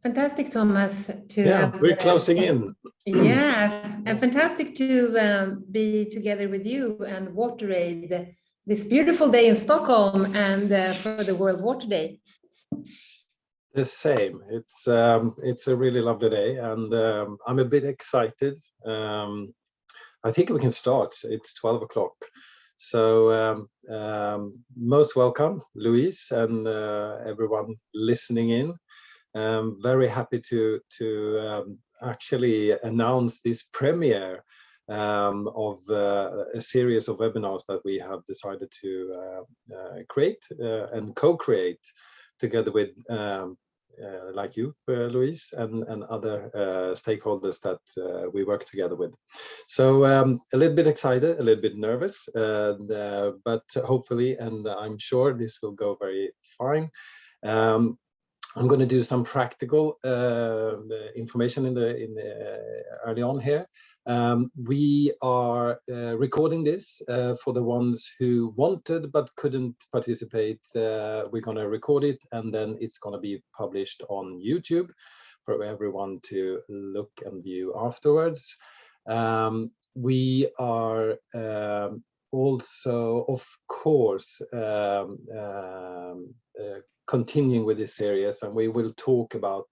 Fantastic, Thomas. We're closing in. Yeah, and fantastic to be together with you and WaterAid this beautiful day in Stockholm and for the World Water Day. The same. It's a really lovely day, and I'm a bit excited. I think we can start. It's 12 o'clock. So most welcome, Louise, and everyone listening in. Very happy to actually announce this premiere of a series of webinars that we have decided to create and co-create together with like you, Louise, and other stakeholders that we work together with. So a little bit excited, a little bit nervous, but hopefully, and I'm sure this will go very fine. I'm going to do some practical information in the early on here. We are recording this for the ones who wanted but couldn't participate. We're going to record it, and then it's going to be published on YouTube for everyone to look and view afterwards. We are also, of course, continuing with this series, and we will talk about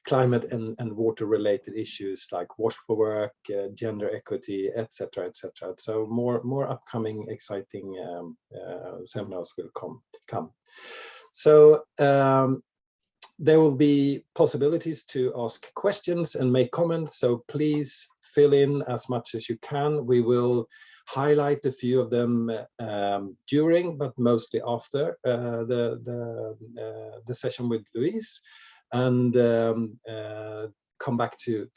climate and water related issues like wash for work, gender equity, etc., etc. So more upcoming exciting seminars will come. So there will be possibilities to ask questions and make comments, so please fill in as much as you can. We will highlight a few of them during, but mostly after the session with Louise, and come back to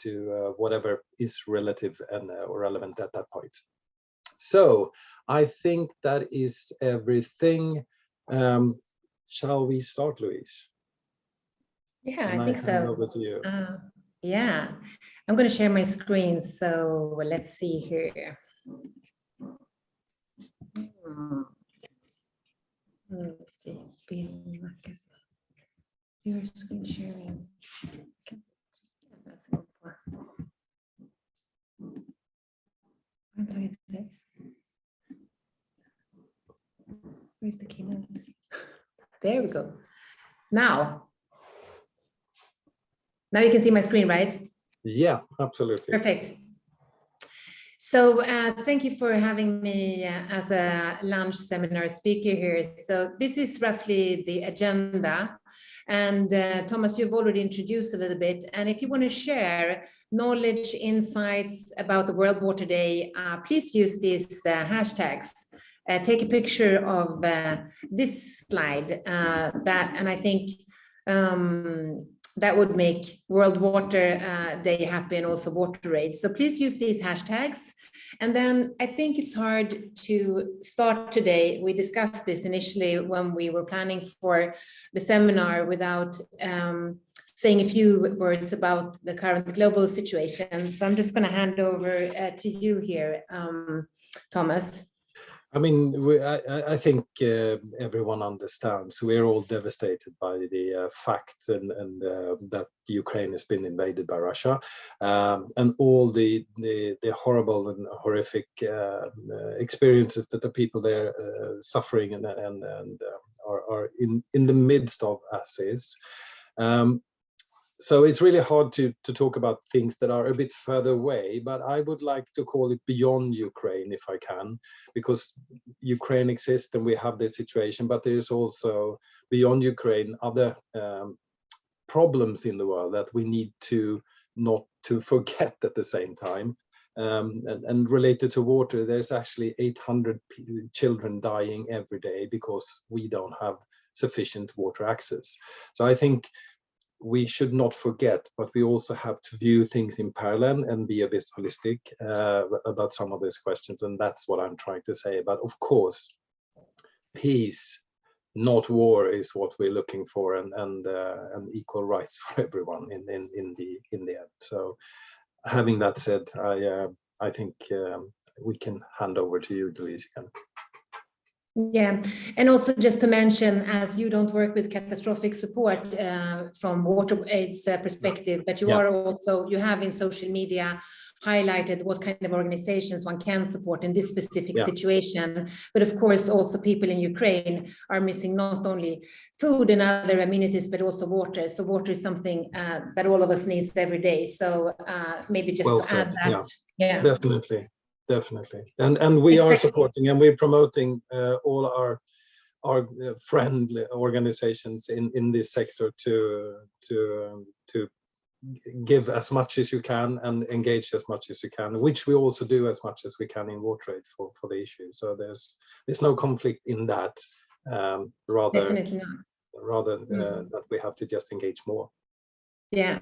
whatever is relative and relevant at that point. So I think that is everything. Shall we start, Louise? Yeah, I think so. Over to you. Yeah, I'm going to share my screen. So let's see here. Let's see, your screen sharing. Where's the keynote? There we go. Now you can see my screen, right? Yeah, absolutely. Perfect. So thank you for having me as a lunch seminar speaker here. So this is roughly the agenda. And Thomas, you've already introduced a little bit. And if you want to share knowledge, insights about the World Water Day, please use these hashtags. Take a picture of this slide, and I think that would make World Water Day happy, and also WaterAid. So please use these hashtags. And then I think it's hard to start today. We discussed this initially when we were planning for the seminar without saying a few words about the current global situation. So I'm just going to hand over to you here, Thomas. I mean, I think everyone understands. We're all devastated by the fact and that Ukraine has been invaded by Russia, and all the horrible and horrific experiences that the people there suffering and are in the midst of as is. So it's really hard to talk about things that are a bit further away, but I would like to call it beyond Ukraine if I can, because Ukraine exists and we have this situation, but there is also beyond Ukraine other problems in the world that we need to not to forget at the same time. And related to water, there's actually 800 children dying every day because we don't have sufficient water access. So I think we should not forget, but we also have to view things in parallel and be a bit holistic about some of these questions. And that's what I'm trying to say. But of course, peace, not war is what we're looking for, and equal rights for everyone in the end. So having that said, I think we can hand over to you, Louise, again. Yeah, and also just to mention, as you don't work with catastrophic support from WaterAids perspective, but you are also, you have in social media highlighted what kind of organizations one can support in this specific situation. But of course, also people in Ukraine are missing not only food and other amenities, but also water. So water is something that all of us needs every day. So maybe just to add that. Yeah, definitely. And we are supporting and we're promoting all our friendly organizations in this sector to give as much as you can and engage as much as you can, which we also do as much as we can in WaterAid for the issue. So there's no conflict in that. Rather that we have to just engage more. Yeah.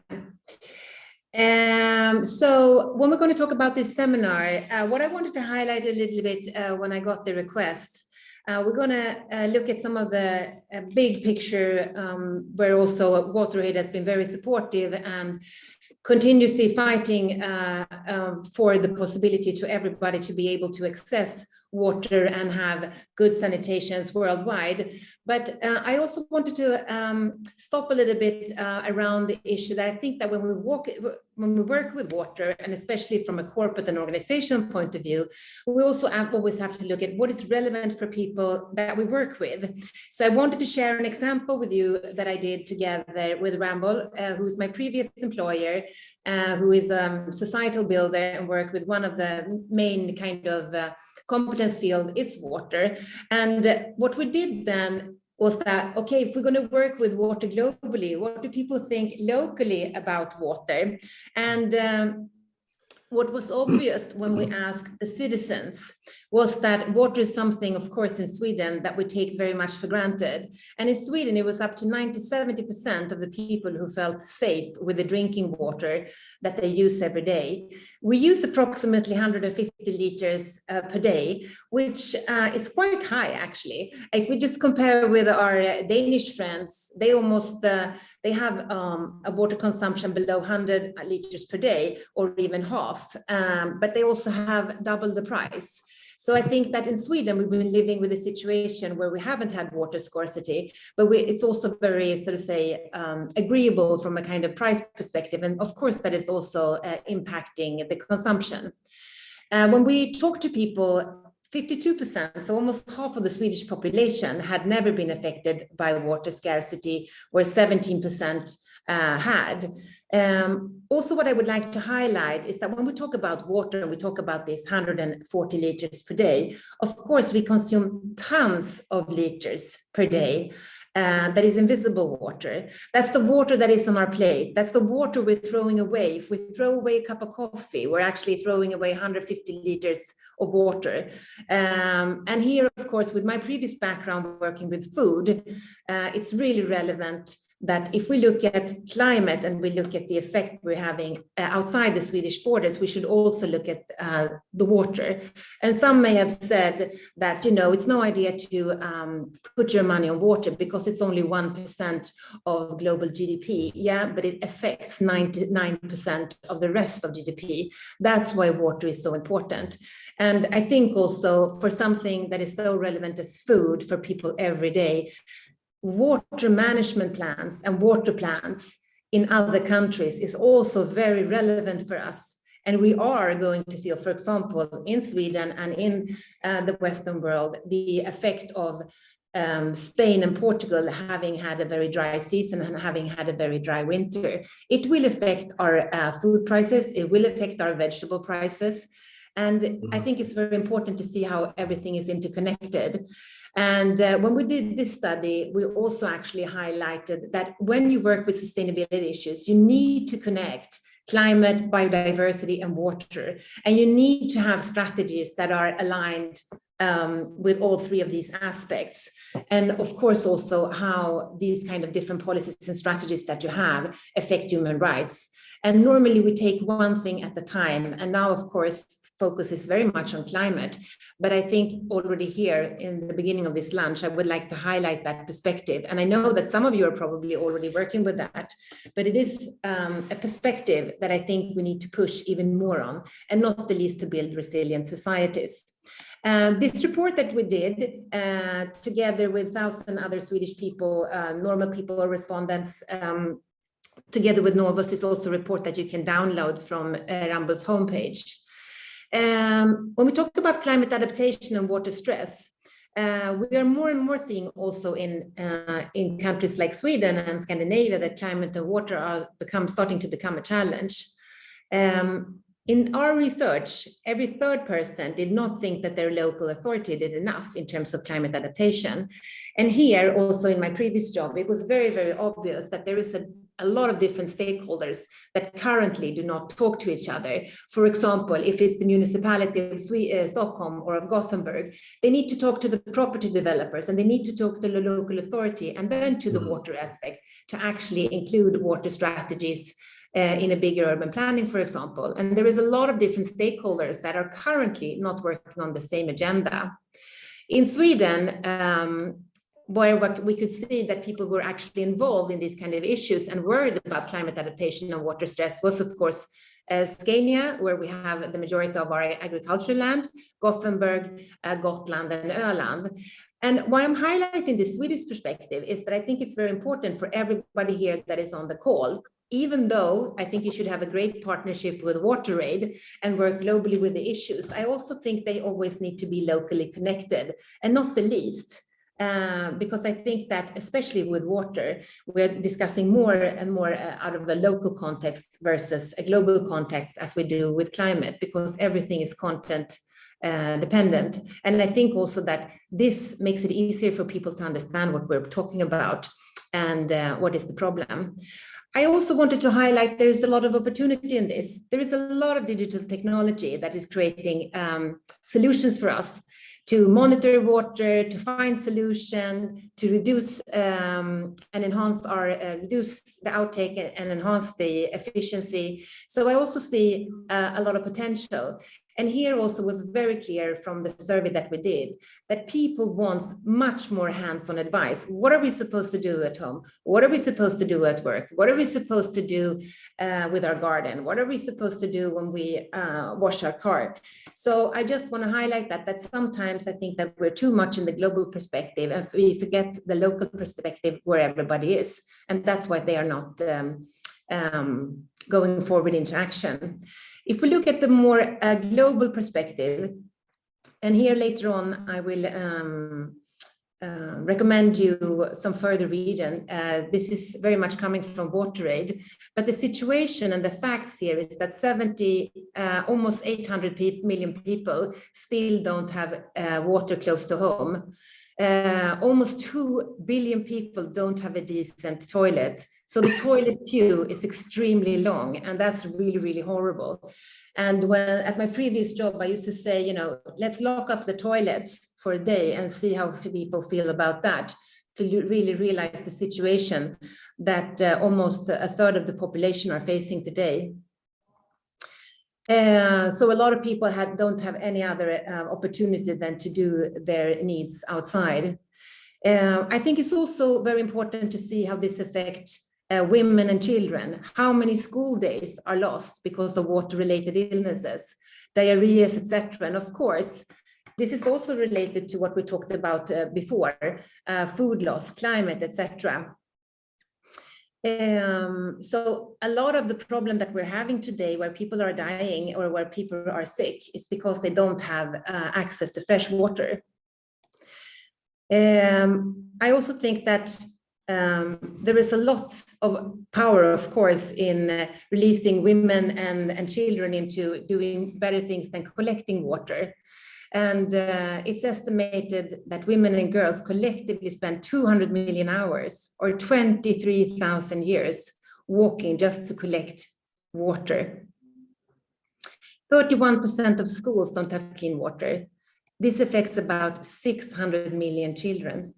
So when we're going to talk about this seminar, what I wanted to highlight a little bit when I got the request, we're going to look at some of the big picture where also WaterAid has been very supportive and continuously fighting for the possibility to everybody to be able to access water and have good sanitations worldwide. But I also wanted to stop a little bit around the issue that I think that when we work with water, and especially from a corporate and organizational point of view, we also always have to look at what is relevant for people that we work with. So I wanted to share an example with you that I did together with Ramble, who is my previous employer, who is a societal builder and worked with one of the main kind of competence field is water. And what we did then was that, okay, if we're going to work with water globally, what do people think locally about water? And what was obvious when we asked the citizens was that water is something, of course, in Sweden that we take very much for granted. And in Sweden, it was up to 90–70% of the people who felt safe with the drinking water that they use every day. We use approximately 150 liters per day, which is quite high, actually. If we just compare with our Danish friends, they almost they have a water consumption below 100 liters per day, or even half, but they also have double the price. So I think that in Sweden, we've been living with a situation where we haven't had water scarcity, but it's also very, sort of say, agreeable from a kind of price perspective. And of course, that is also impacting the consumption. When we talk to people, 52%, so almost half of the Swedish population had never been affected by water scarcity, where 17% had. Also, what I would like to highlight is that when we talk about water and we talk about this 140 liters per day, of course, we consume tons of liters per day. That is invisible water. That's the water that is on our plate. That's the water we're throwing away. If we throw away a cup of coffee, we're actually throwing away 150 liters of water. And here, of course, with my previous background working with food, it's really relevant that if we look at climate and we look at the effect we're having outside the Swedish borders, we should also look at the water. And some may have said that, you know, it's no idea to put your money on water because it's only 1% of global GDP. Yeah, but it affects 99% of the rest of GDP. That's why water is so important. And I think also for something that is so relevant as food for people every day, water management plans and water plans in other countries is also very relevant for us. And we are going to feel, for example, in Sweden and in the Western world, the effect of Spain and Portugal having had a very dry season and having had a very dry winter. It will affect our food prices. It will affect our vegetable prices. And I think it's very important to see how everything is interconnected. And when we did this study, we also actually highlighted that when you work with sustainability issues, you need to connect climate, biodiversity, and water. And you need to have strategies that are aligned with all three of these aspects. And of course, also how these kind of different policies and strategies that you have affect human rights. And normally we take one thing at a time. And now, of course, focus is very much on climate. But I think already here in the beginning of this lunch, I would like to highlight that perspective. And I know that some of you are probably already working with that, but it is a perspective that I think we need to push even more on, and not the least to build resilient societies. This report that we did together with 1,000 other Swedish people, normal people, respondents, together with Novus, is also a report that you can download from Rambo's homepage. When we talk about climate adaptation and water stress, we are more and more seeing also in countries like Sweden and Scandinavia that climate and water are starting to become a challenge. In our research, every third person did not think that their local authority did enough in terms of climate adaptation. And here, also in my previous job, it was very, very obvious that there is a lot of different stakeholders that currently do not talk to each other. For example, if it's the municipality of Stockholm or of Gothenburg, they need to talk to the property developers, and they need to talk to the local authority, and then to the water aspect, to actually include water strategies in a bigger urban planning, for example. And there is a lot of different stakeholders that are currently not working on the same agenda. In Sweden, where we could see that people were actually involved in these kind of issues and worried about climate adaptation and water stress was, of course, Scania, where we have the majority of our agricultural land, Gothenburg, Gotland, and Öland. And why I'm highlighting the Swedish perspective is that I think it's very important for everybody here that is on the call. Even though I think you should have a great partnership with WaterAid and work globally with the issues, I also think they always need to be locally connected, and not the least. Because I think that especially with water, we're discussing more and more out of a local context versus a global context, as we do with climate, because everything is content dependent. And I think also that this makes it easier for people to understand what we're talking about and what is the problem. I also wanted to highlight there is a lot of opportunity in this. There is a lot of digital technology that is creating solutions for us to monitor water, to find solutions, to reduce and enhance reduce the outtake and enhance the efficiency. So I also see a lot of potential. And here also was very clear from the survey that we did that people want much more hands-on advice. What are we supposed to do at home? What are we supposed to do at work? What are we supposed to do with our garden? What are we supposed to do when we wash our car? So I just want to highlight that sometimes I think that we're too much in the global perspective and we forget the local perspective where everybody is. And that's why they are not going forward into action. If we look at the more global perspective, and here later on, I will recommend you some further reading. This is very much coming from WaterAid, but the situation and the facts here is that almost 800 million people still don't have water close to home. Almost 2 billion people don't have a decent toilet. So the toilet queue is extremely long, and that's really, really horrible. And when at my previous job, I used to say, let's lock up the toilets for a day and see how people feel about that, to really realize the situation that almost a third of the population are facing today. So a lot of people don't have any other opportunity than to do their needs outside. I think it's also very important to see how this affects women and children. How many school days are lost because of water-related illnesses, diarrheas, etc. And of course, this is also related to what we talked about before, food loss, climate, etc. So a lot of the problem that we're having today where people are dying or where people are sick is because they don't have access to fresh water. I also think that there is a lot of power, of course, in releasing women and children into doing better things than collecting water. And it's estimated that women and girls collectively spend 200 million hours or 23,000 years walking just to collect water. 31% of schools don't have clean water. This affects about 600 million children.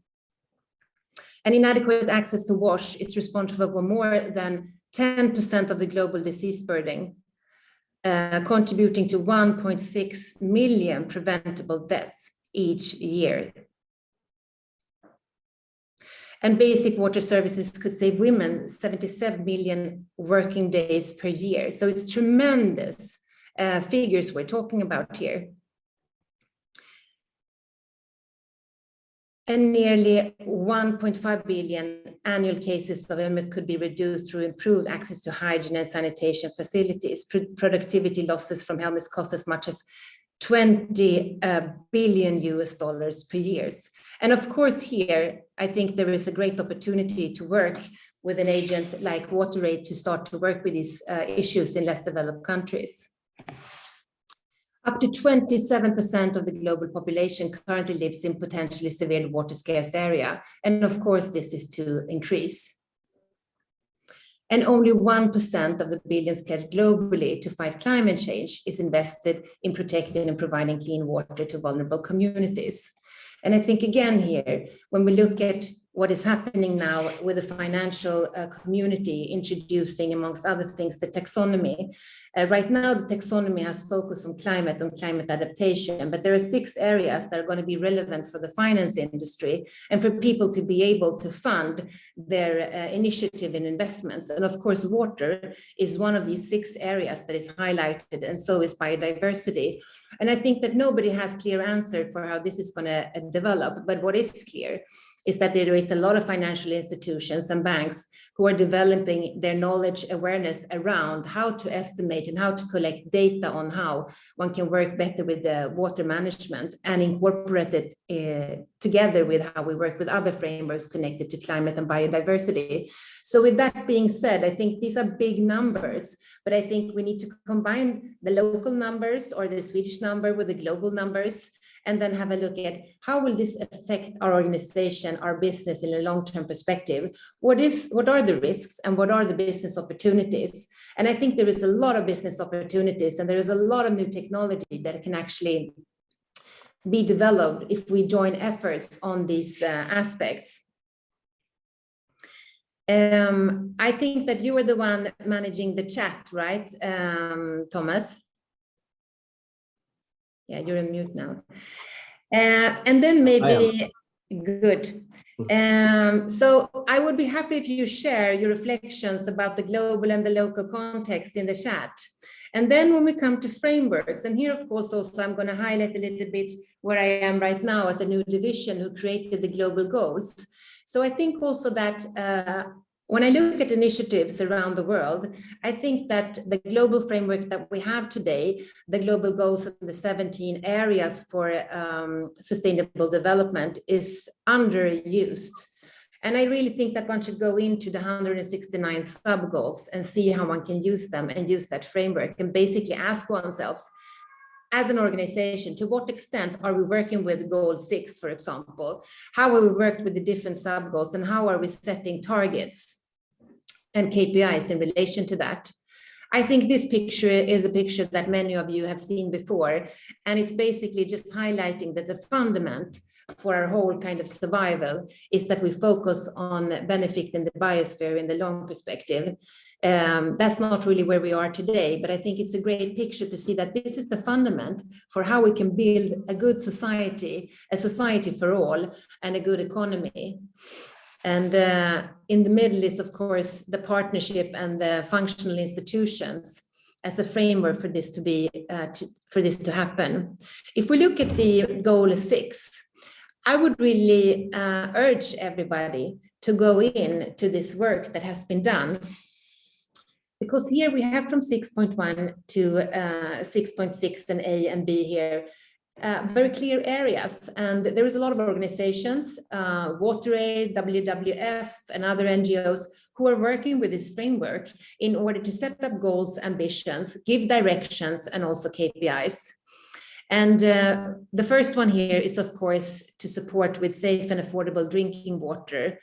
And inadequate access to wash is responsible for more than 10% of the global disease burden. contributing to 1.6 million preventable deaths each year. And basic water services could save women 77 million working days per year. So it's tremendous figures we're talking about here. And nearly 1.5 billion annual cases of illness could be reduced through improved access to hygiene and sanitation facilities. Productivity losses from helmets cost as much as $20 billion per year. And of course here, I think there is a great opportunity to work with an agent like WaterAid to start to work with these issues in less developed countries. Up to 27% of the global population currently lives in potentially severe water scarce area. And of course, this is to increase. And only 1% of the billions pledged globally to fight climate change is invested in protecting and providing clean water to vulnerable communities. And I think again here, when we look at what is happening now with the financial community introducing, amongst other things, the taxonomy. Right now, the taxonomy has focused on climate adaptation, but there are 6 areas that are going to be relevant for the finance industry and for people to be able to fund their initiative in investments. And of course, water is one of these 6 areas that is highlighted, and so is biodiversity. And I think that nobody has a clear answer for how this is going to develop, but what is clear is that there is a lot of financial institutions and banks who are developing their knowledge awareness around how to estimate and how to collect data on how one can work better with the water management and incorporate it together with how we work with other frameworks connected to climate and biodiversity. So with that being said, I think these are big numbers, but I think we need to combine the local numbers or the Swedish number with the global numbers, and then have a look at how will this affect our organization, our business in a long-term perspective. What are the risks and what are the business opportunities? And I think there is a lot of business opportunities, and there is a lot of new technology that can actually be developed if we join efforts on these aspects. I think that you are the one managing the chat, right, Thomas? Yeah, you're on mute now. And then maybe, good. So I would be happy if you share your reflections about the global and the local context in the chat. And then when we come to frameworks, and here, of course, also I'm going to highlight a little bit where I am right now at the new division who created the global goals. So I think also that when I look at initiatives around the world, I think that the global framework that we have today, the global goals of the 17 areas for sustainable development, is underused. And I really think that one should go into the 169 sub-goals and see how one can use them and use that framework and basically ask oneself, as an organization, to what extent are we working with goal 6, for example? How have we worked with the different sub-goals, and how are we setting targets and KPIs in relation to that? I think this picture is a picture that many of you have seen before, and it's basically just highlighting that the fundament for our whole kind of survival is that we focus on benefiting the biosphere in the long perspective. That's not really where we are today, but I think it's a great picture to see that this is the fundament for how we can build a good society, a society for all, and a good economy. And in the middle is, of course, the partnership and the functional institutions as a framework for this to be for this to happen. If we look at the goal 6, I would really urge everybody to go in to this work that has been done, because here we have from 6.1 to 6.6 and A and B here. Very clear areas, and there is a lot of organizations, WaterAid, WWF, and other NGOs who are working with this framework in order to set up goals, ambitions, give directions, and also KPIs. And the first one here is, of course, to support with safe and affordable drinking water,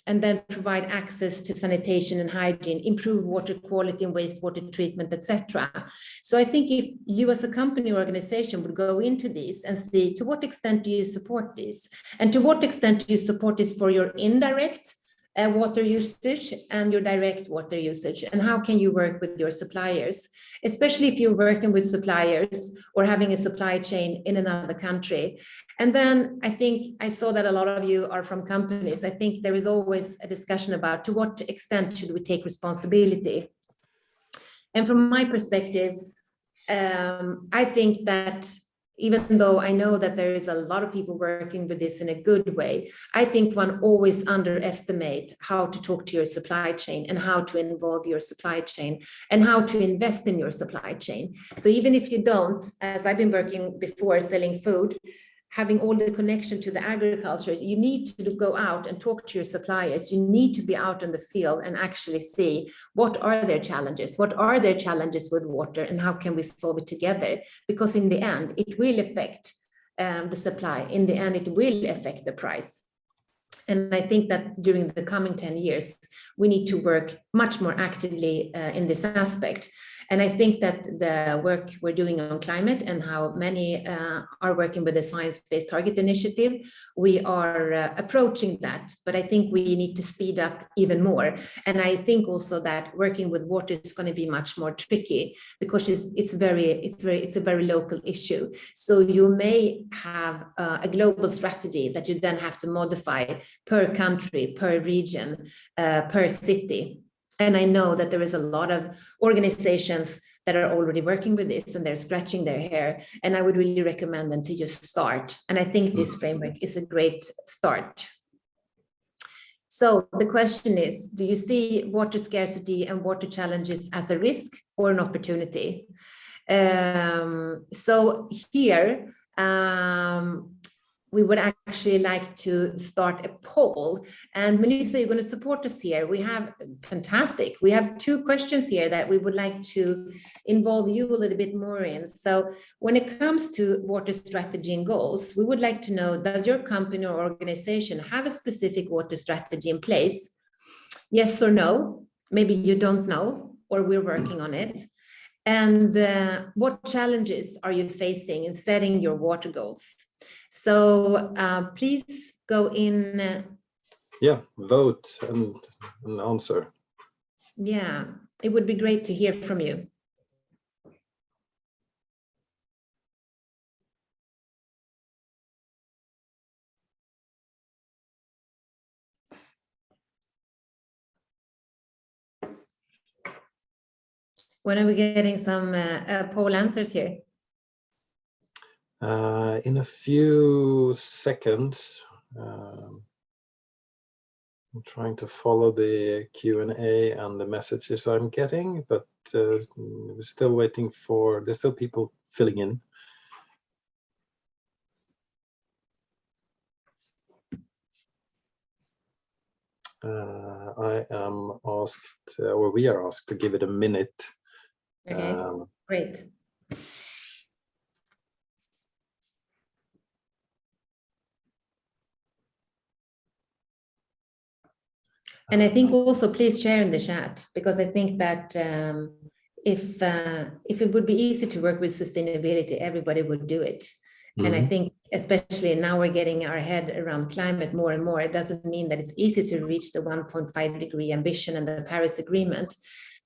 and then provide access to sanitation and hygiene, improve water quality and wastewater treatment, etc. So I think if you as a company or organization would go into this and see to what extent do you support this, and to what extent do you support this for your indirect water usage and your direct water usage, and how can you work with your suppliers, especially if you're working with suppliers or having a supply chain in another country. And then I think I saw that a lot of you are from companies. I think there is always a discussion about to what extent should we take responsibility. And from my perspective, I think that even though I know that there is a lot of people working with this in a good way, I think one always underestimate how to talk to your supply chain and how to involve your supply chain and how to invest in your supply chain. So even if you don't, as I've been working before selling food, having all the connection to the agriculture, you need to go out and talk to your suppliers. You need to be out in the field and actually see what are their challenges, what are their challenges with water, and how can we solve it together? Because in the end, it will affect the supply. In the end, it will affect the price. And I think that during the coming 10 years, we need to work much more actively in this aspect. And I think that the work we're doing on climate and how many are working with the Science-Based Target Initiative, we are approaching that. But I think we need to speed up even more. And I think also that working with water is going to be much more tricky because it's a very local issue. So you may have a global strategy that you then have to modify per country, per region, per city. And I know that there is a lot of organizations that are already working with this and they're scratching their hair. And I would really recommend them to just start. And I think this framework is a great start. So the question is, do you see water scarcity and water challenges as a risk or an opportunity? So here, we would actually like to start a poll. And Melissa, you're going to support us here. We have fantastic. We have 2 questions here that we would like to involve you a little bit more in. So when it comes to water strategy and goals, we would like to know, does your company or organization have a specific water strategy in place? Yes or no? Maybe you don't know, or we're working on it. And what challenges are you facing in setting your water goals? So please go in. Yeah, vote and answer. Yeah, it would be great to hear from you. When are we getting some poll answers here? In a few seconds. I'm trying to follow the Q&A and the messages I'm getting, but we're still waiting for, there's still people filling in. I am asked, or we are asked to give it a minute. Okay, great. And I think also please share in the chat, because I think that if it would be easy to work with sustainability, everybody would do it. Mm-hmm. And I think especially now we're getting our head around climate more and more. It doesn't mean that it's easy to reach the 1.5 degree ambition and the Paris Agreement.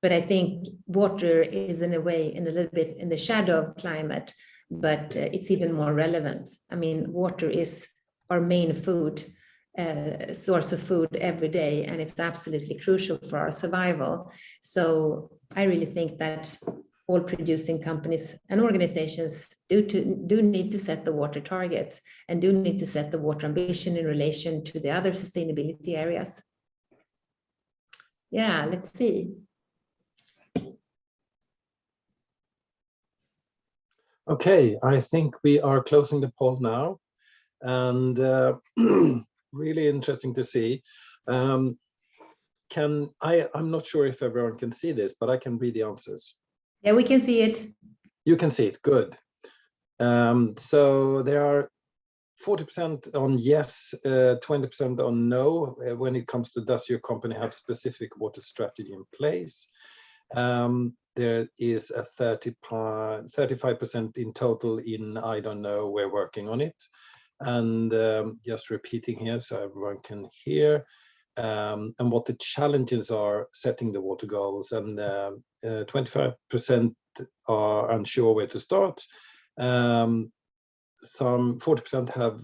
But I think water is in a way in a little bit in the shadow of climate, but it's even more relevant. I mean, water is our main food. Source of food every day, and it's absolutely crucial for our survival. So I really think that all producing companies and organizations do need to set the water targets and do need to set the water ambition in relation to the other sustainability areas. Yeah, let's see. Okay, I think we are closing the poll now, and really interesting to see. I'm not sure if everyone can see this, but I can read the answers. Yeah, we can see it. You can see it, good. So there are 40% on yes, 20% on no when it comes to does your company have specific water strategy in place. There is a 35% in total in I don't know, we're working on it. And just repeating here so everyone can hear, and what the challenges are setting the water goals, and 25% are unsure where to start. Some 40% have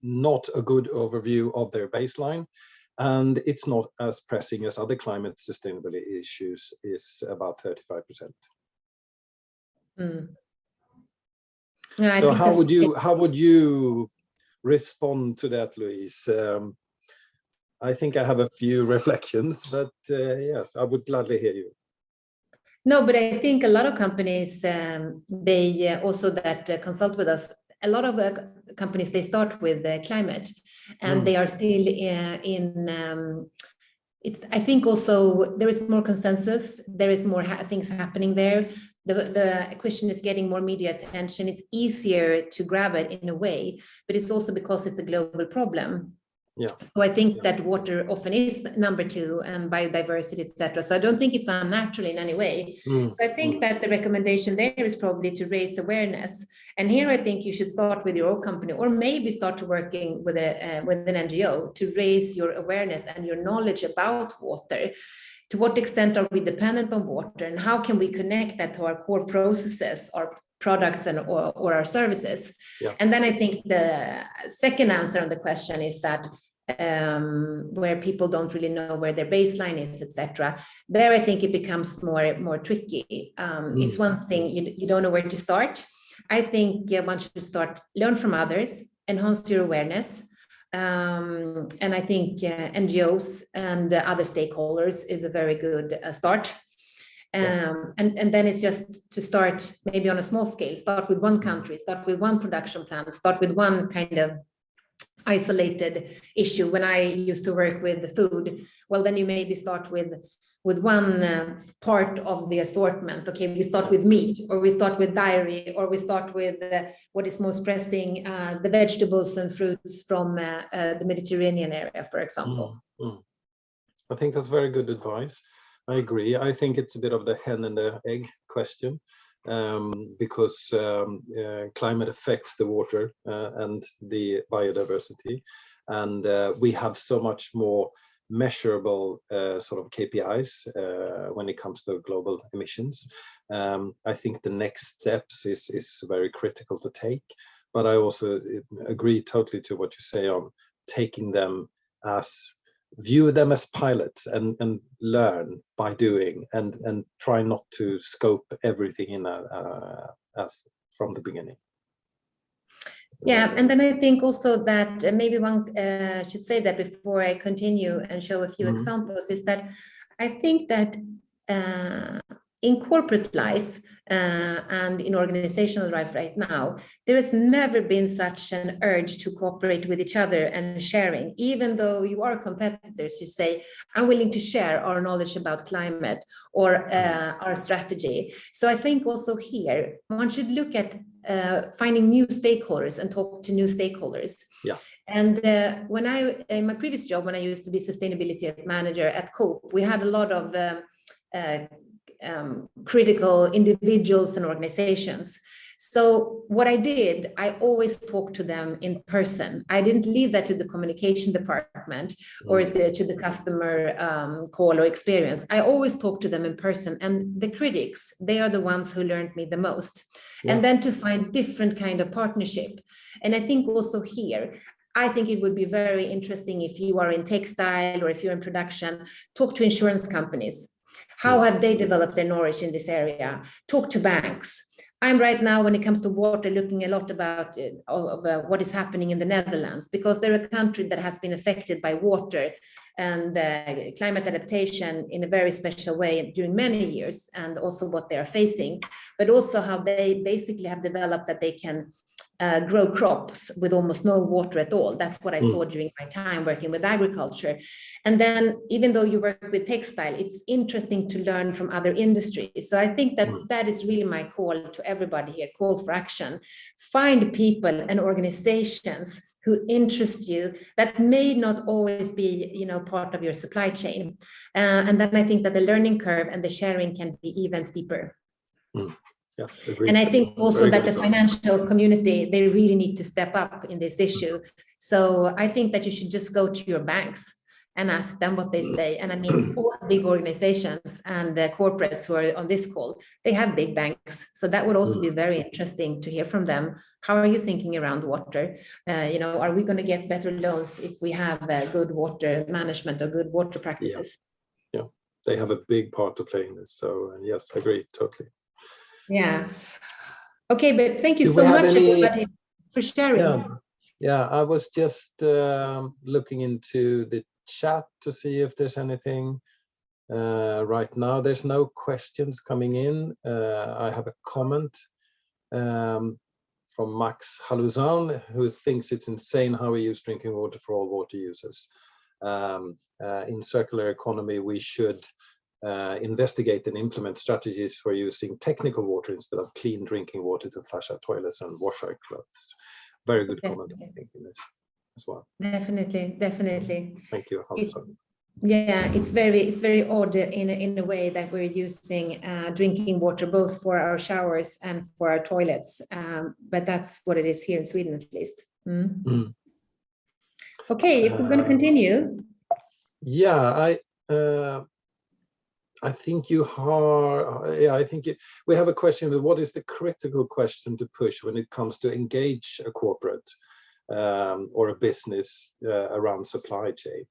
not a good overview of their baseline, and it's not as pressing as other climate sustainability issues, is about 35%. Yeah, so how would you respond to that, Louise? I think I have a few reflections, but yes, I would gladly hear you. No, but I think a lot of companies, they also that consult with us, a lot of companies, they start with climate, and they are still it's, I think also there is more consensus, there is more things happening there. The question is getting more media attention. It's easier to grab it in a way, but it's also because it's a global problem. Yeah. So I think that water often is number two, and biodiversity, etc. So I don't think it's unnatural in any way. So I think that the recommendation there is probably to raise awareness. And here I think you should start with your own company, or maybe start working with an NGO to raise your awareness and your knowledge about water. To what extent are we dependent on water, and how can we connect that to our core processes, our products, and or our services? Yeah. And then I think the second answer on the question is that where people don't really know where their baseline is, etc. There I think it becomes more tricky. It's one thing, you don't know where to start. I think one should learn from others, enhance your awareness. And I think NGOs and other stakeholders is a very good start. And then it's just to start maybe on a small scale, start with one country, start with one production plant, start with one kind of isolated issue. When I used to work with the food, well, then you maybe start with one part of the assortment. Okay, we start with meat, or we start with dairy, or we start with what is most pressing, the vegetables and fruits from the Mediterranean area, for example. I think that's very good advice. I agree. I think it's a bit of the hen and the egg question, because climate affects the water and the biodiversity, and we have so much more measurable sort of KPIs when it comes to global emissions. I think the next steps is very critical to take, but I also agree totally to what you say on taking them view them as pilots and learn by doing, and try not to scope everything in as from the beginning. Yeah, and then I think also that maybe one should say that before I continue and show a few examples, is that I think that in corporate life and in organizational life right now, there has never been such an urge to cooperate with each other and sharing. Even though you are competitors, you say, I'm willing to share our knowledge about climate or our strategy. So I think also here, one should look at finding new stakeholders and talk to new stakeholders. Yeah. And when in my previous job, when I used to be sustainability manager at Coop, we had a lot of critical individuals and organizations. So what I did, I always talked to them in person. I didn't leave that to the communication department or to the customer call or experience. I always talked to them in person, and the critics, they are the ones who learned me the most. Yeah. And then to find different kind of partnership. And I think also here, I think it would be very interesting if you are in textile or if you're in production, talk to insurance companies. How have they developed their knowledge in this area? Talk to banks. I'm right now, when it comes to water, looking a lot about what is happening in the Netherlands, because they're a country that has been affected by water and climate adaptation in a very special way during many years, and also what they are facing, but also how they basically have developed that they can grow crops with almost no water at all. That's what I saw during my time working with agriculture. And then even though you work with textile, it's interesting to learn from other industries. So I think that that is really my call to everybody here, call for action. Find people and organizations who interest you that may not always be, part of your supply chain. And then I think that the learning curve and the sharing can be even steeper. Yeah, and I think also that the financial community, they really need to step up in this issue. So I think that you should just go to your banks and ask them what they say. And I mean, all big organizations and corporates who are on this call, they have big banks. So that would also be very interesting to hear from them. How are you thinking around water? Are we going to get better loans if we have good water management or good water practices? Yeah, they have a big part to play in this. So yes, I agree totally. Yeah. Okay, but thank you so much, everybody, for sharing. Yeah, I was just looking into the chat to see if there's anything. Right now, there's no questions coming in. I have a comment from Max Haluzan, who thinks it's insane how we use drinking water for all water users. In circular economy, we should investigate and implement strategies for using technical water instead of clean drinking water to flush our toilets and wash our clothes. Very good comment, I think, in this as well. Definitely. Thank you, Haluzan. Yeah, it's very odd in a way that we're using drinking water both for our showers and for our toilets, but that's what it is here in Sweden, at least. Okay, if we're going to continue. Yeah, I think you are. Yeah, I think we have a question. What is the critical question to push when it comes to engage a corporate or a business around supply chain?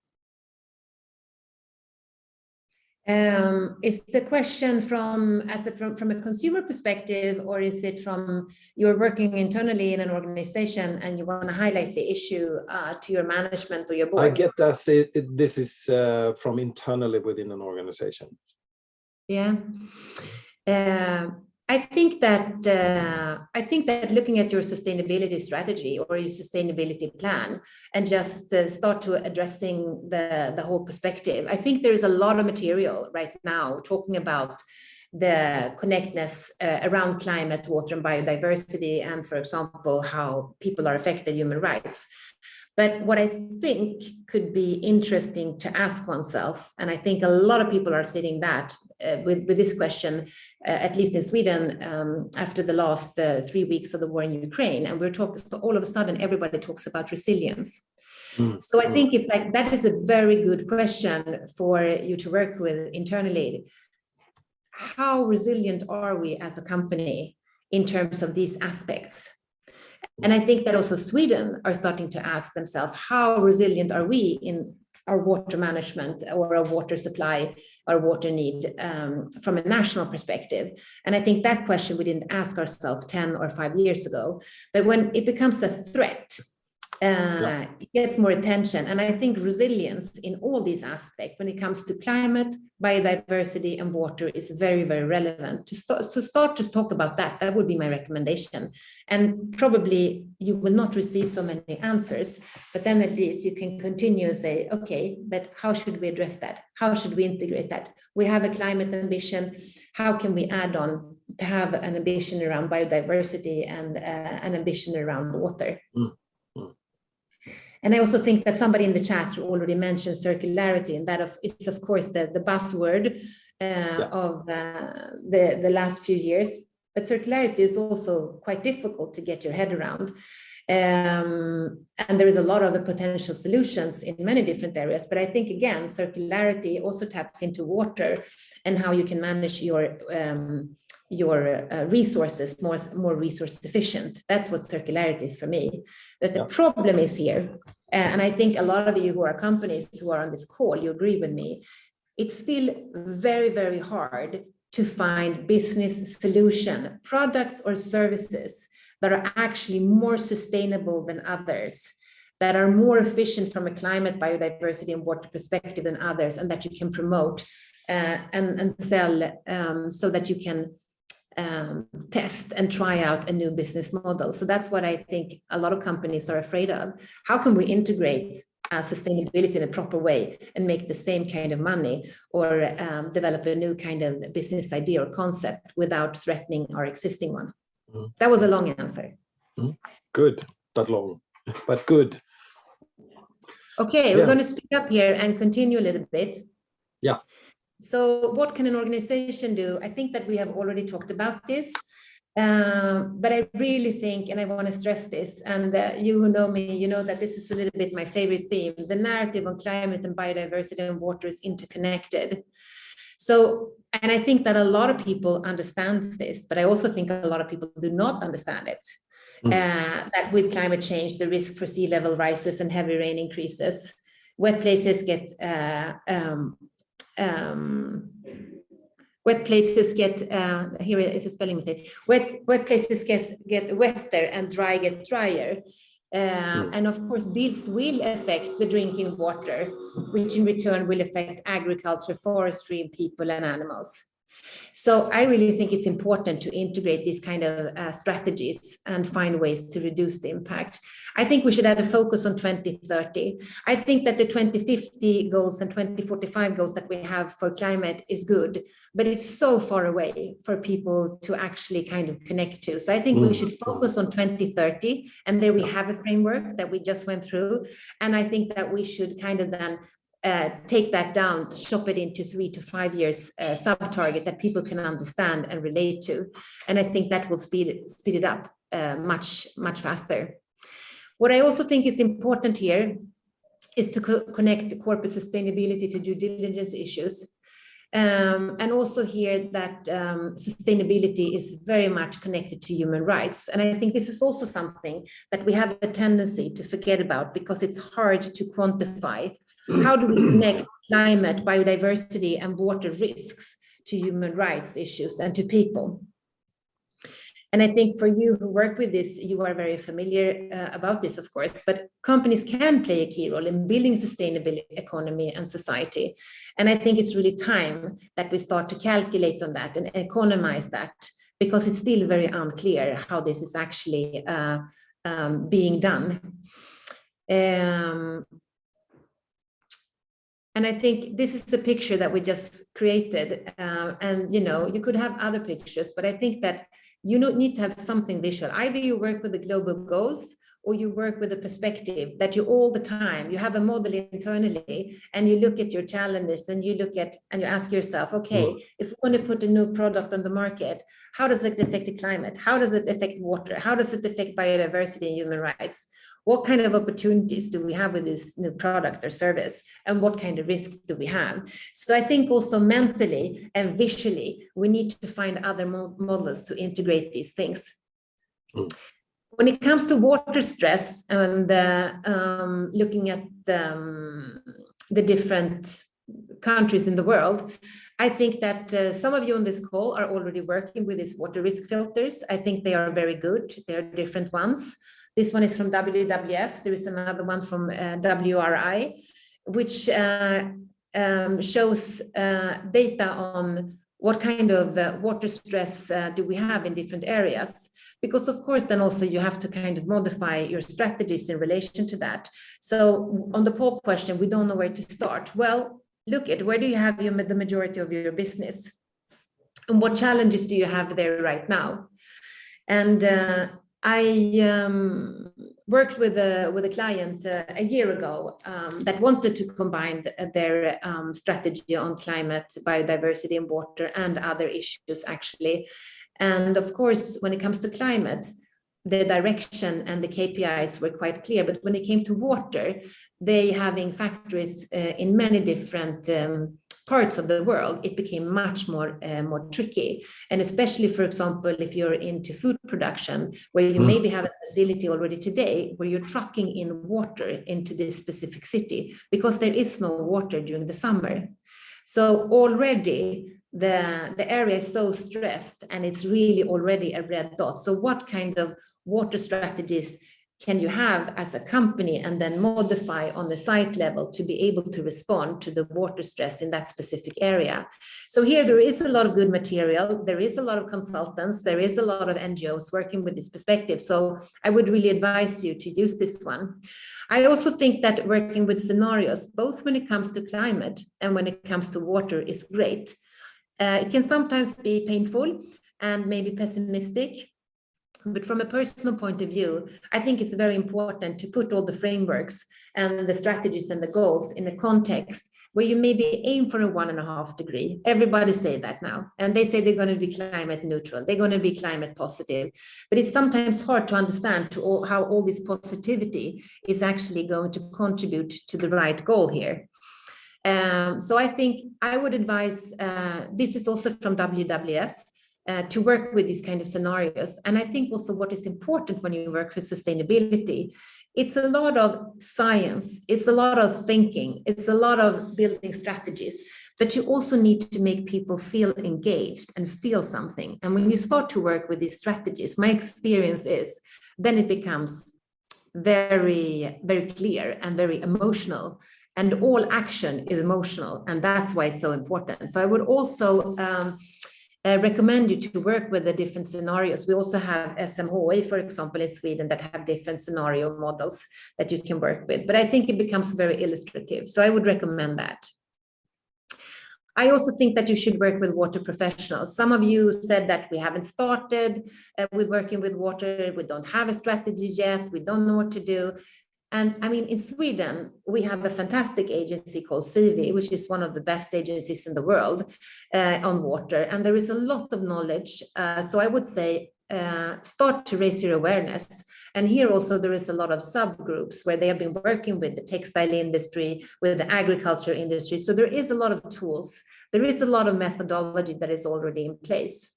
Is the question from a consumer perspective, or is it from you're working internally in an organization and you want to highlight the issue to your management or your board? I get that this is from internally within an organization. Yeah. I think that looking at your sustainability strategy or your sustainability plan and just start to addressing the whole perspective. I think there is a lot of material right now talking about the connectedness around climate, water, and biodiversity, and, for example, how people are affected, human rights. But what I think could be interesting to ask oneself, and I think a lot of people are sitting that with this question, at least in Sweden, after the last 3 weeks of the war in Ukraine, and we're talking, so all of a sudden everybody talks about resilience. So I think it's like that is a very good question for you to work with internally. How resilient are we as a company in terms of these aspects? And I think that also Sweden are starting to ask themselves, how resilient are we in our water management or our water supply, our water need from a national perspective? And I think that question we didn't ask ourselves 10 or 5 years ago, but when it becomes a threat, it gets more attention. And I think resilience in all these aspects, when it comes to climate, biodiversity, and water, is very, very relevant. To start to talk about that, that would be my recommendation. And probably you will not receive so many answers, but then at least you can continue and say, okay, but how should we address that? How should we integrate that? We have a climate ambition. How can we add on to have an ambition around biodiversity and an ambition around water? And I also think that somebody in the chat already mentioned circularity, and that is, of course, the buzzword of the last few years. But circularity is also quite difficult to get your head around. And there is a lot of potential solutions in many different areas. But I think, again, circularity also taps into water and how you can manage your resources more resource efficient. That's what circularity is for me. But the problem is here, and I think a lot of you who are companies who are on this call, you agree with me, it's still very, very hard to find business solution, products or services that are actually more sustainable than others, that are more efficient from a climate, biodiversity, and water perspective than others, and that you can promote and sell so that you can test and try out a new business model. So that's what I think a lot of companies are afraid of. How can we integrate sustainability in a proper way and make the same kind of money, or develop a new kind of business idea or concept without threatening our existing one? That was a long answer. Good, not long, but good. Okay, we're going to speak up here and continue a little bit. Yeah. So what can an organization do? I think that we have already talked about this. But I really think, and I want to stress this, and you who know me, you know that this is a little bit my favorite theme. The narrative on climate and biodiversity and water is interconnected. So, and I think that a lot of people understand this, but I also think a lot of people do not understand it. That with climate change, the risk for sea level rises and heavy rain increases. Wet places get here is a spelling mistake. Wet places get wetter and dry get drier. And of course, this will affect the drinking water, which in return will affect agriculture, forestry, people and animals. So I really think it's important to integrate these kind of strategies and find ways to reduce the impact. I think we should have a focus on 2030. I think that the 2050 goals and 2045 goals that we have for climate is good, but it's so far away for people to actually kind of connect to. So I think we should focus on 2030, and there we have a framework that we just went through. And I think that we should kind of then take that down, chop it into 3 to 5 years sub-target that people can understand and relate to. And I think that will speed it up much faster. What I also think is important here is to connect corporate sustainability to due diligence issues. And also here that sustainability is very much connected to human rights. And I think this is also something that we have a tendency to forget about because it's hard to quantify. How do we connect climate, biodiversity, and water risks to human rights issues and to people? And I think for you who work with this, you are very familiar about this, of course, but companies can play a key role in building sustainable economy and society. And I think it's really time that we start to calculate on that and economize that, because it's still very unclear how this is actually being done. And I think this is a picture that we just created. And, you know, you could have other pictures, but I think that you need to have something visual. Either you work with the global goals or you work with a perspective that you all the time, you have a model internally and you look at your challenges and you look at, and you ask yourself, okay, if we're going to put a new product on the market, how does it affect the climate? How does it affect water? How does it affect biodiversity and human rights? What kind of opportunities do we have with this new product or service? And what kind of risks do we have? So I think also mentally and visually, we need to find other models to integrate these things. When it comes to water stress and looking at the different countries in the world, I think that some of you on this call are already working with these water risk filters. I think they are very good. There are different ones. This one is from WWF. There is another one from WRI, which shows data on what kind of water stress do we have in different areas. Because of course, then also you have to kind of modify your strategies in relation to that. So on the poll question, we don't know where to start. Well, look at where do you have the majority of your business? And what challenges do you have there right now? And I worked with a client a year ago that wanted to combine their strategy on climate, biodiversity and water and other issues actually. And of course, when it comes to climate, the direction and the KPIs were quite clear. But when it came to water, they having factories in many different parts of the world, it became much more tricky. And especially, for example, if you're into food production, where you maybe have a facility already today, where you're trucking in water into this specific city, because there is no water during the summer. So already the area is so stressed and it's really already a red dot. So what kind of water strategies can you have as a company and then modify on the site level to be able to respond to the water stress in that specific area? So here there is a lot of good material. There is a lot of consultants. There is a lot of NGOs working with this perspective. So I would really advise you to use this one. I also think that working with scenarios, both when it comes to climate and when it comes to water, is great. It can sometimes be painful and maybe pessimistic. But from a personal point of view, I think it's very important to put all the frameworks and the strategies and the goals in a context where you maybe aim for a 1.5 degree. Everybody say that now. And they say they're going to be climate neutral. They're going to be climate positive. But it's sometimes hard to understand how all this positivity is actually going to contribute to the right goal here. So I think I would advise, this is also from WWF, to work with these kind of scenarios. And I think also what is important when you work with sustainability, it's a lot of science, it's a lot of thinking, it's a lot of building strategies, but you also need to make people feel engaged and feel something. And when you start to work with these strategies, my experience is, then it becomes very, very clear and very emotional. And all action is emotional, and that's why it's so important. So I would also recommend you to work with the different scenarios. We also have SMHI, for example, in Sweden, that have different scenario models that you can work with. But I think it becomes very illustrative. So I would recommend that. I also think that you should work with water professionals. Some of you said that we haven't started with working with water. We don't have a strategy yet. We don't know what to do. And I mean, in Sweden, we have a fantastic agency called Sivi, which is one of the best agencies in the world on water. And there is a lot of knowledge. So I would say, start to raise your awareness. And here also, there is a lot of subgroups where they have been working with the textile industry, with the agriculture industry. So there is a lot of tools. There is a lot of methodology that is already in place.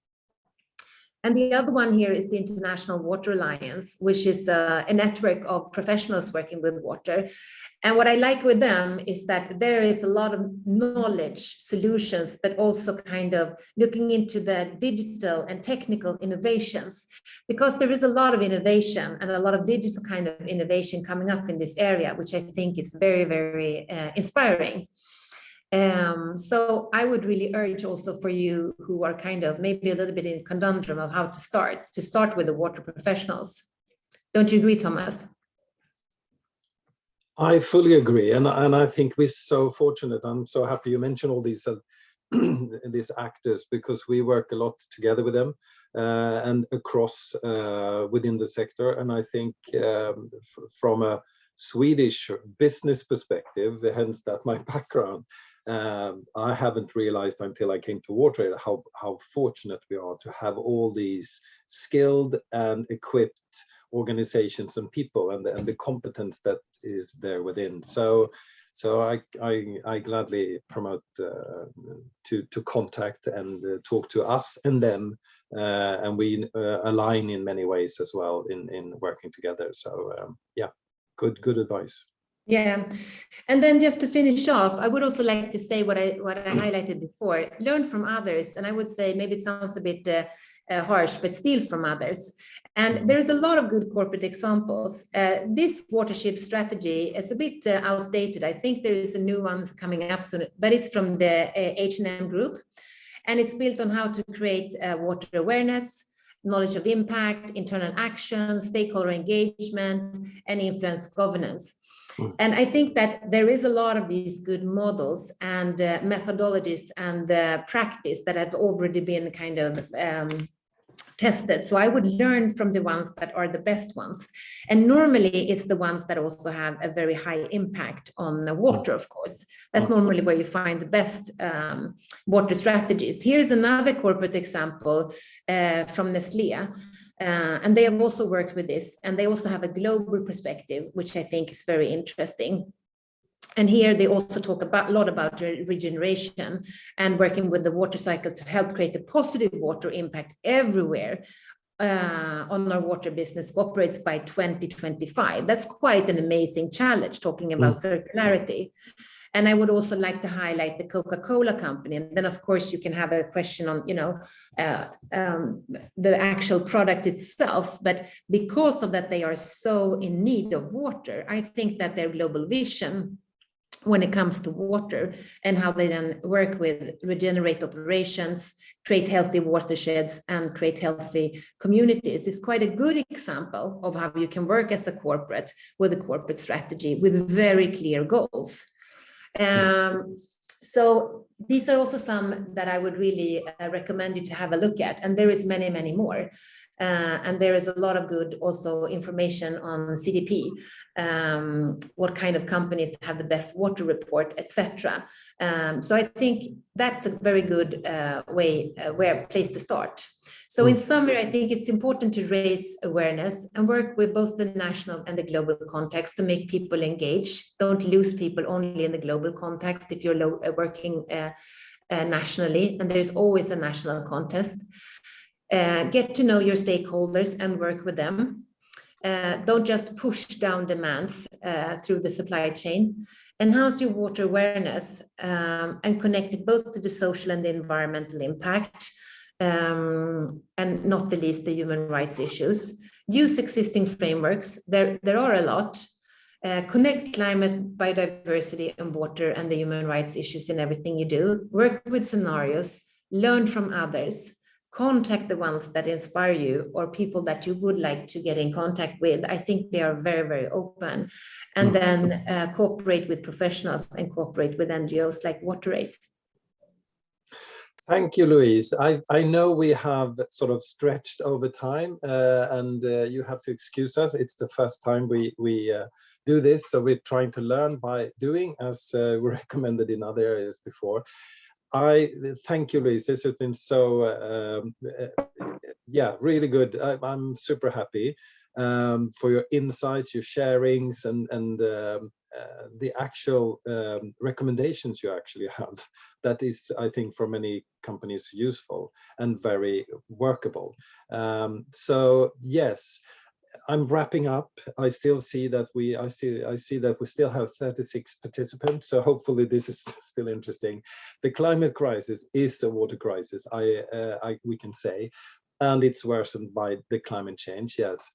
And the other one here is the International Water Alliance, which is a network of professionals working with water. And what I like with them is that there is a lot of knowledge, solutions, but also kind of looking into the digital and technical innovations, because there is a lot of innovation and a lot of digital kind of innovation coming up in this area, which I think is very, very inspiring. So I would really urge also for you who are kind of maybe a little bit in a conundrum of how to start with the water professionals. Don't you agree, Thomas? I fully agree. And I think we're so fortunate. I'm so happy you mentioned all these actors, because we work a lot together with them and across within the sector. And I think from a Swedish business perspective, hence that my background, I haven't realized until I came to WaterAid how fortunate we are to have all these skilled and equipped organizations and people, and the competence that is there within. So I gladly promote to contact and talk to us and them, and we align in many ways as well in working together. So yeah, good advice. Yeah, and then just to finish off, I would also like to say what I highlighted before: learn from others. And I would say maybe it sounds a bit harsh, but steal from others. And there is a lot of good corporate examples. This watership strategy is a bit outdated. I think there is a new one coming up soon, but it's from the H&M group, and it's built on how to create water awareness, knowledge of impact, internal action, stakeholder engagement, and influence governance. And I think that there is a lot of these good models and methodologies and practice that have already been kind of tested. So I would learn from the ones that are the best ones. And normally it's the ones that also have a very high impact on the water, of course. That's normally where you find the best water strategies. Here's another corporate example from Nestlé. And they have also worked with this, and they also have a global perspective, which I think is very interesting. And here they also talk a lot about regeneration and working with the water cycle to help create a positive water impact everywhere on our water business operates by 2025. That's quite an amazing challenge, talking about circularity. And I would also like to highlight the Coca-Cola company. And then, of course, you can have a question on, the actual product itself. But because of that, they are so in need of water. I think that their global vision when it comes to water and how they then work with regenerate operations, create healthy watersheds, and create healthy communities is quite a good example of how you can work as a corporate with a corporate strategy with very clear goals. So these are also some that I would really recommend you to have a look at. And there is many, many more. And there is a lot of good also information on CDP, what kind of companies have the best water report, etc. So I think that's a very good place to start. So in summary, I think it's important to raise awareness and work with both the national and the global context to make people engage. Don't lose people only in the global context if you're working nationally, and there's always a national context. Get to know your stakeholders and work with them. Don't just push down demands through the supply chain. Enhance your water awareness and connect it both to the social and the environmental impact, and not the least the human rights issues. Use existing frameworks. There are a lot. Connect climate, biodiversity, and water and the human rights issues in everything you do. Work with scenarios. Learn from others. Contact the ones that inspire you or people that you would like to get in contact with. I think they are very, very open. And then cooperate with professionals and cooperate with NGOs like WaterAid. Thank you, Louise. I know we have sort of stretched over time and you have to excuse us. It's the first time we do this, so we're trying to learn by doing, as we recommended in other areas before. I thank you, Louise. This has been so, yeah, really good. I'm super happy for your insights, your sharings, and the actual recommendations you actually have. That is, I think, for many companies useful and very workable. So yes. I'm wrapping up. I still see that I see that we still have 36 participants. So hopefully this is still interesting. The climate crisis is a water crisis. We can say, and it's worsened by the climate change. Yes,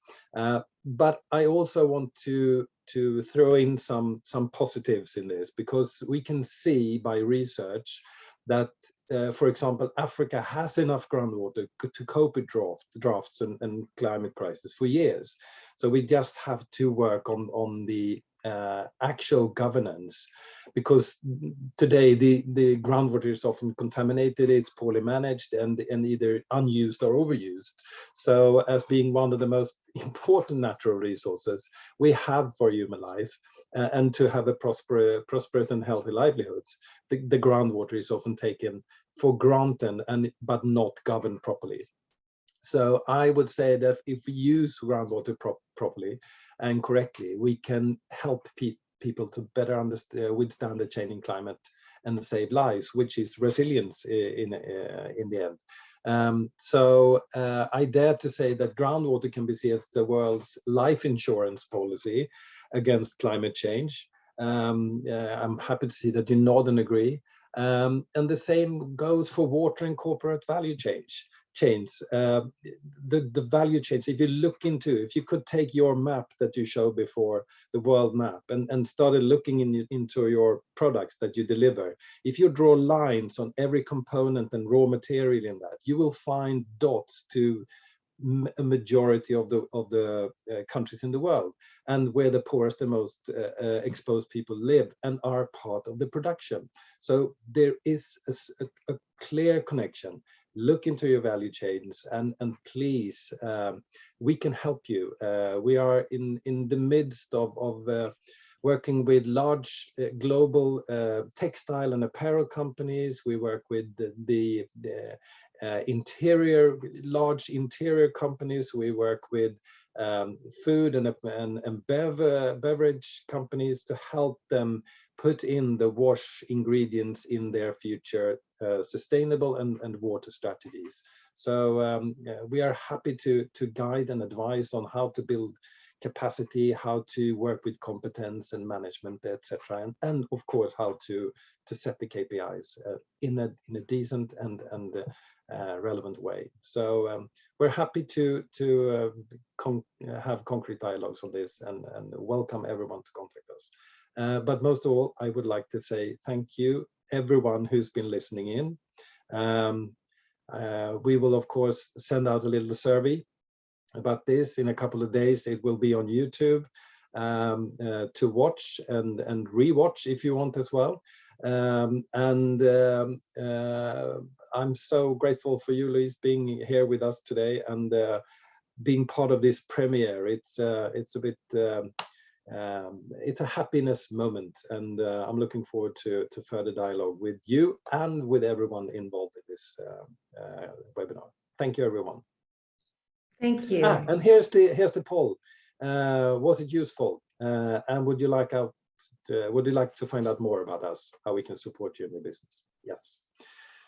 but I also want to throw in some positives in this, because we can see by research that, for example, Africa has enough groundwater to cope with droughts and climate crisis for years. So we just have to work on the actual governance, because today the groundwater is often contaminated, it's poorly managed, and either unused or overused. So as being one of the most important natural resources we have for human life, and to have a prosperous and healthy livelihoods, the groundwater is often taken for granted but not governed properly. So I would say that if we use groundwater properly and correctly, we can help people to better understand, withstand the changing climate and save lives, which is resilience in the end. So I dare to say that groundwater can be seen as the world's life insurance policy against climate change. I'm happy to see that you nod and agree. And the same goes for water and corporate value chains. The value chains, if you could take your map that you showed before, the world map, and started looking into your products that you deliver, if you draw lines on every component and raw material in that, you will find dots to a majority of the countries in the world, and where the poorest and most exposed people live and are part of the production. So there is a clear connection. Look into your value chains, and please, we can help you. We are in the midst of working with large global textile and apparel companies. We work with the large interior companies. We work with food and beverage companies to help them put in the wash ingredients in their future sustainable and water strategies. So we are happy to guide and advise on how to build capacity, how to work with competence and management, etc., and of course how to set the KPIs in a decent and relevant way. So we're happy to have concrete dialogues on this, and welcome everyone to contact us. But most of all, I would like to say thank you everyone who's been listening in. We will of course send out a little survey about this in a couple of days. It will be on YouTube to watch and rewatch if you want as well. I'm so grateful for you, Louise, being here with us today and being part of this premiere. It's a bit it's a happiness moment, and I'm looking forward to further dialogue with you and with everyone involved in this webinar. Thank you, everyone. Thank you. And here's the poll. Was it useful? And would you like to find out more about us, how we can support you in your business? Yes.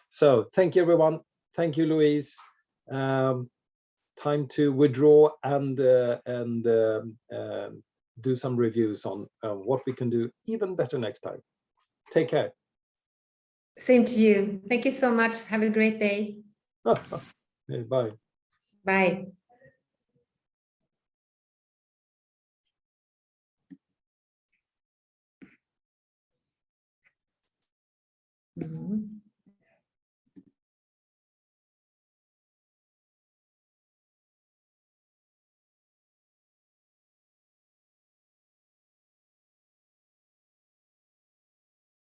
So thank you, everyone. Thank you, Louise. Time to withdraw and do some reviews on what we can do even better next time. Take care. Same to you. Thank you so much. Have a great day. Bye. Bye. Mm-hmm.